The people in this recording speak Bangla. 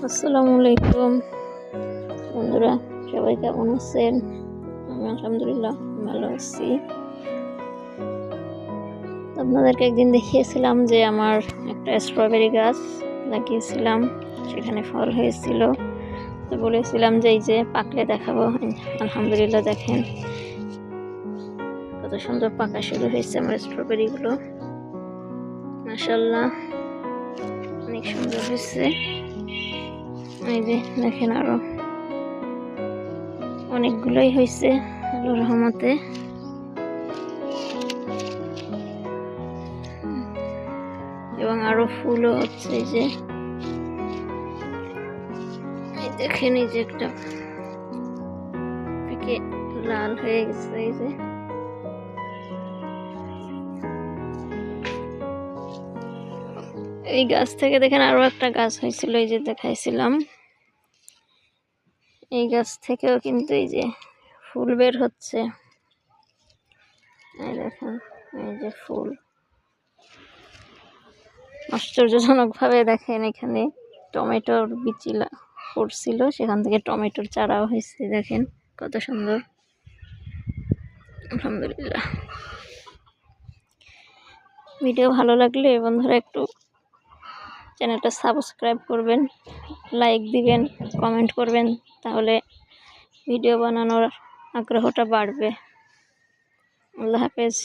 আসসালামু আলাইকুম বন্ধুরা, সবাই কেমন আছেন? আমি আলহামদুলিল্লাহ ভালো আছি। আপনাদেরকে একদিন দেখিয়েছিলাম যে আমার একটা স্ট্রবেরি গাছ লাগিয়েছিলাম, সেখানে ফল হয়েছিল। তো বলেছিলাম যে এই যে পাকলে দেখাবো। আলহামদুলিল্লাহ দেখেন কত সুন্দর পাকা শুরু হয়েছে আমার স্ট্রবেরিগুলো। মাশাআল্লাহ অনেক সুন্দর হয়েছে। এই যে দেখেন আরো অনেকগুলোই হয়েছে আল্লাহর রহমতে। এবং আরো ফুলও হচ্ছে। এই যে দেখেন, এই যে একটা থেকে লাল হয়ে গেছে। এই যে এই গাছ থেকে দেখেন আরো একটা গাছ হয়েছিল, এই যে দেখাইছিলাম। এই গাছ থেকেও কিন্তু এই যে ফুল বের হচ্ছে। এই দেখেন, এই যে ফুল আশ্চর্যজনক ভাবে দেখেন এখানে টমেটোর বিচি পড়ছিল, সেখান থেকে টমেটোর চারাও হয়েছে। দেখেন কত সুন্দর, আলহামদুলিল্লাহ। ভিডিও ভালো লাগলে বন্ধুরা একটু চ্যানেলটা সাবস্ক্রাইব করবেন, লাইক দিবেন, কমেন্ট করবেন, তাহলে ভিডিও বানানোর আগ্রহটা বাড়বে। আল্লাহ হাফেজ।